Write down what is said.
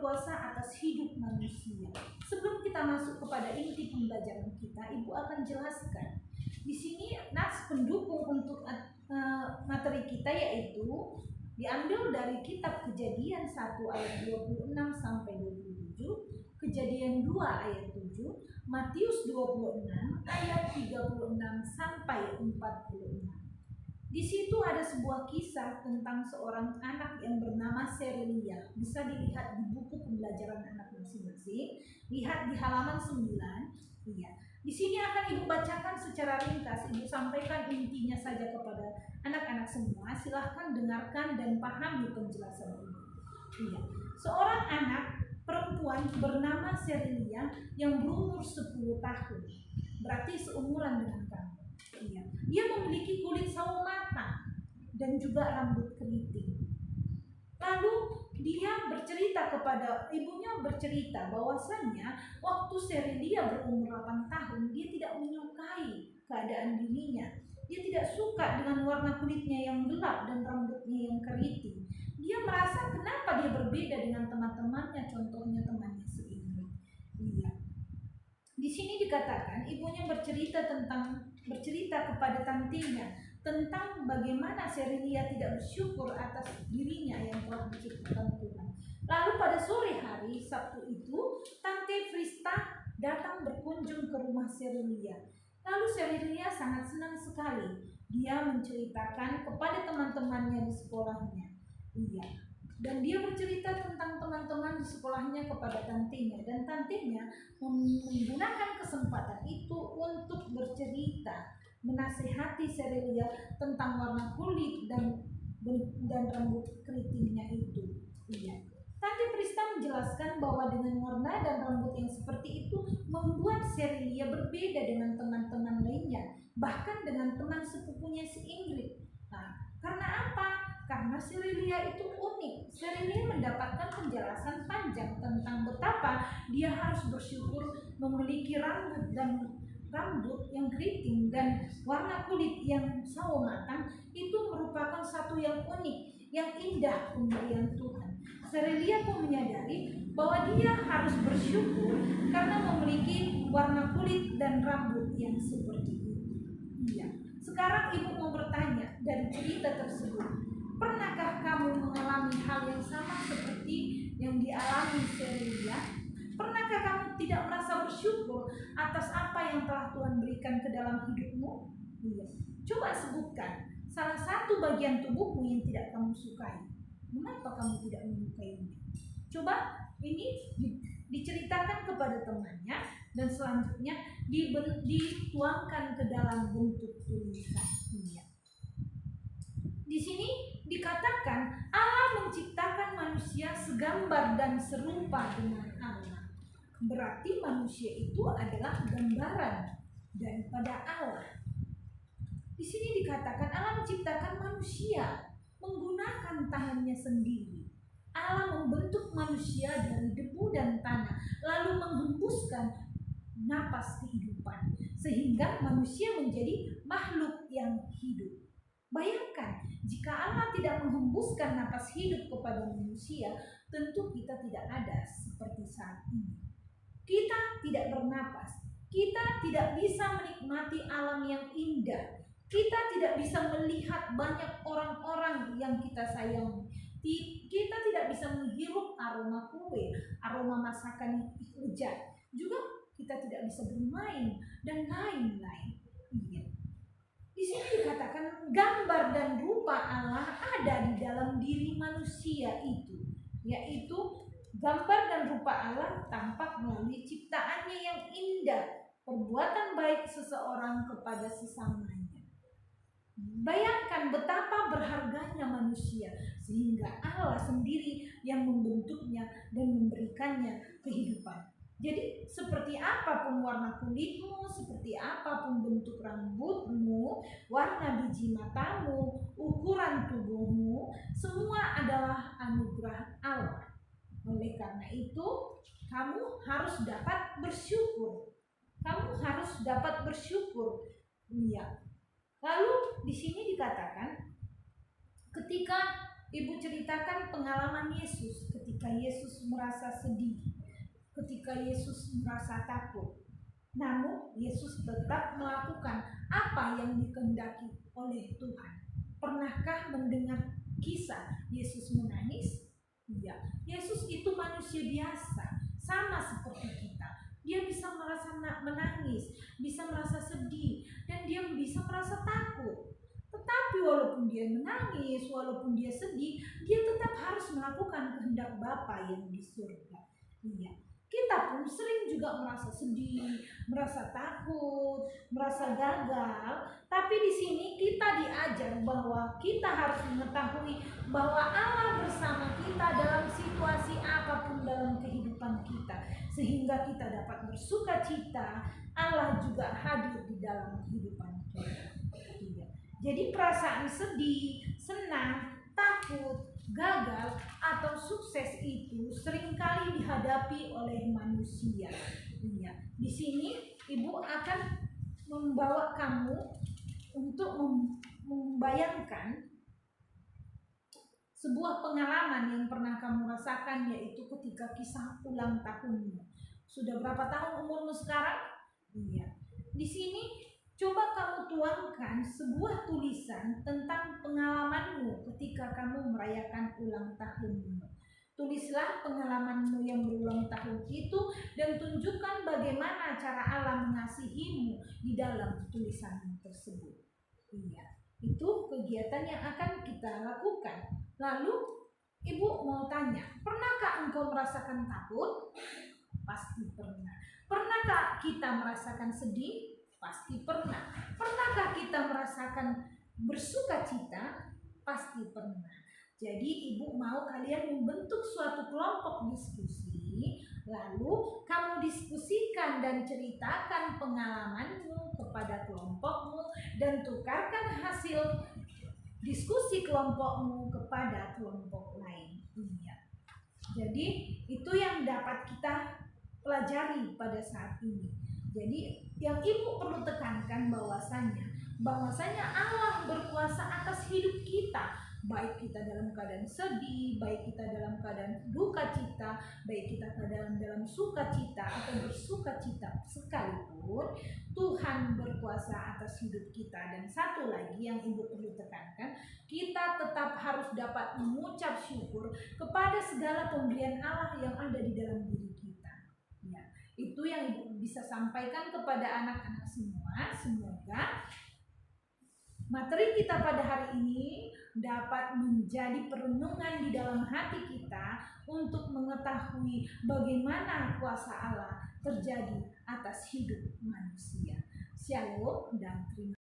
berkuasa atas hidup manusia. Sebelum kita masuk kepada inti pembelajaran kita, Ibu akan jelaskan. Di sini nats pendukung untuk materi kita yaitu diambil dari kitab Kejadian 1 ayat 26 sampai 27, Kejadian 2 ayat 7, Matius 26 ayat 36 sampai 46. Di situ ada sebuah kisah tentang seorang anak yang bernama Serelia. Bisa dilihat di buku pembelajaran anak masing-masing. Lihat di halaman 9. Iya. Di sini akan Ibu bacakan secara ringkas. Ibu sampaikan intinya saja kepada anak-anak semua. Silahkan dengarkan dan pahami penjelasan ini. Iya. Seorang anak perempuan bernama Serelia yang berumur 10 tahun. Berarti seumuran dengan kamu. Iya. Dia memiliki kulit sawo matang dan juga rambut keriting. Lalu dia ibunya bercerita bahwasannya waktu Serelia berumur 8 tahun dia tidak menyukai keadaan dirinya. Dia tidak suka dengan warna kulitnya yang gelap dan rambutnya yang keriting. Dia merasa kenapa dia berbeda dengan teman-temannya, contohnya temannya seingrid. Iya. Di sini dikatakan ibunya bercerita kepada tantinya tentang bagaimana Serelia tidak bersyukur atas dirinya yang telah diciptakan Tuhan. Lalu pada sore hari Sabtu itu, Tante Frista datang berkunjung ke rumah Serelia. Lalu Serelia sangat senang sekali. Dia menceritakan kepada teman-temannya di sekolahnya. Iya. Dan dia bercerita tentang teman-teman di sekolahnya kepada tantenya. Dan tantenya menggunakan kesempatan itu untuk bercerita, menasihati Serelia tentang warna kulit dan rambut keritingnya itu. Iya. Tante Prista menjelaskan bahwa dengan warna dan rambut yang seperti itu membuat Serelia berbeda dengan teman-teman lainnya, bahkan dengan teman sepupunya si Ingrid. Nah, karena apa? Karena Serelia itu unik. Serelia mendapatkan penjelasan panjang tentang betapa dia harus bersyukur memiliki rambut yang keriting dan warna kulit yang sawo matang. Itu merupakan satu yang unik, yang indah pemberian Tuhan. Serelia pun menyadari bahwa dia harus bersyukur karena memiliki warna kulit dan rambut yang seperti itu. Iya. Sekarang Ibu mau bertanya dari cerita tersebut. Pernahkah kamu mengalami hal yang sama seperti yang dialami Serelia? Pernahkah kamu tidak merasa bersyukur atas apa yang telah Tuhan berikan ke dalam hidupmu? Iya. Coba sebutkan salah satu bagian tubuhmu yang tidak kamu sukai. Mengapa kamu tidak menyukainya? Coba ini diceritakan kepada temannya dan selanjutnya dituangkan ke dalam bentuk tulisan. Iya. Di sini dikatakan Allah menciptakan manusia segambar dan serupa dengan Allah. Berarti manusia itu adalah gambaran daripada Allah. Di sini dikatakan Allah menciptakan manusia menggunakan tangannya sendiri. Allah membentuk manusia dari debu dan tanah, lalu menghembuskan napas kehidupan sehingga manusia menjadi makhluk yang hidup. Bayangkan, jika Allah tidak menghembuskan napas hidup kepada manusia, tentu kita tidak ada seperti saat ini. Kita tidak bernapas, kita tidak bisa menikmati alam yang indah, kita tidak bisa melihat banyak orang-orang yang kita sayangi, kita tidak bisa menghirup aroma kue, aroma masakan yang lezat, juga kita tidak bisa bermain dan lain-lain. Di sini dikatakan gambar dan rupa Allah ada di dalam diri manusia itu, yaitu gambar dan rupa Allah tampak melalui ciptaannya yang indah, perbuatan baik seseorang kepada sesamanya. Bayangkan betapa berharganya manusia, sehingga Allah sendiri yang membentuknya dan memberikannya kehidupan. Jadi seperti apapun warna kulitmu, seperti apapun bentuk rambutmu, warna biji matamu, ukuran tubuhmu, semua adalah anugerah Allah. Oleh karena itu, kamu harus dapat bersyukur. Kamu harus dapat bersyukur. Iya. Lalu di sini dikatakan ketika Ibu ceritakan pengalaman Yesus ketika Yesus merasa sedih, ketika Yesus merasa takut. Namun Yesus tetap melakukan apa yang dikehendaki oleh Tuhan. Pernahkah mendengar kisah Yesus menangis? Iya, Yesus itu manusia biasa, sama seperti kita. Dia bisa merasa menangis, bisa merasa sedih, dan dia bisa merasa takut. Tetapi walaupun dia menangis, walaupun dia sedih, dia tetap harus melakukan kehendak Bapa yang di surga. Iya. Kita pun sering juga merasa sedih, merasa takut, merasa gagal. Tapi di sini kita diajar bahwa kita harus mengetahui bahwa Allah bersama kita dalam situasi apapun dalam kehidupan kita, sehingga kita dapat bersuka cita. Allah juga hadir di dalam kehidupan kita. Jadi perasaan sedih, senang, takut, gagal, atau sukses itu seringkali dihadapi oleh manusia. Iya. Di sini ibu akan membawa kamu untuk membayangkan sebuah pengalaman yang pernah kamu rasakan, yaitu ketika kisah ulang tahunmu. Sudah berapa tahun umurmu sekarang? Iya. Di sini coba kamu tuangkan sebuah tulisan tentang pengalamanmu ketika kamu merayakan ulang tahunmu. Tulislah pengalamanmu yang berulang tahun itu dan tunjukkan bagaimana cara Allah mengasihimu di dalam tulisanmu tersebut. Iya, itu kegiatan yang akan kita lakukan. Lalu ibu mau tanya, pernahkah engkau merasakan takut? Pasti pernah. Pernahkah kita merasakan sedih? Pasti pernah. Pernahkah kita merasakan bersuka cita? Pasti pernah. Jadi ibu mau kalian membentuk suatu kelompok diskusi, lalu kamu diskusikan dan ceritakan pengalamanmu kepada kelompokmu dan tukarkan hasil diskusi kelompokmu kepada kelompok lain. Jadi itu yang dapat kita pelajari pada saat ini. Jadi yang ibu perlu tekankan bahwasanya Allah berkuasa atas hidup kita, baik kita dalam keadaan sedih, baik kita dalam keadaan duka cita, baik kita dalam sukacita atau bersuka cita sekalipun, Tuhan berkuasa atas hidup kita. Dan satu lagi yang ibu perlu tekankan, kita tetap harus dapat mengucap syukur kepada segala pemberian Allah yang ada di dalam diri kita. Ya, itu yang ibu bisa sampaikan kepada anak-anak semua. Semoga materi kita pada hari ini dapat menjadi perenungan di dalam hati kita untuk mengetahui bagaimana kuasa Allah terjadi atas hidup manusia. Shalom dan terima kasih.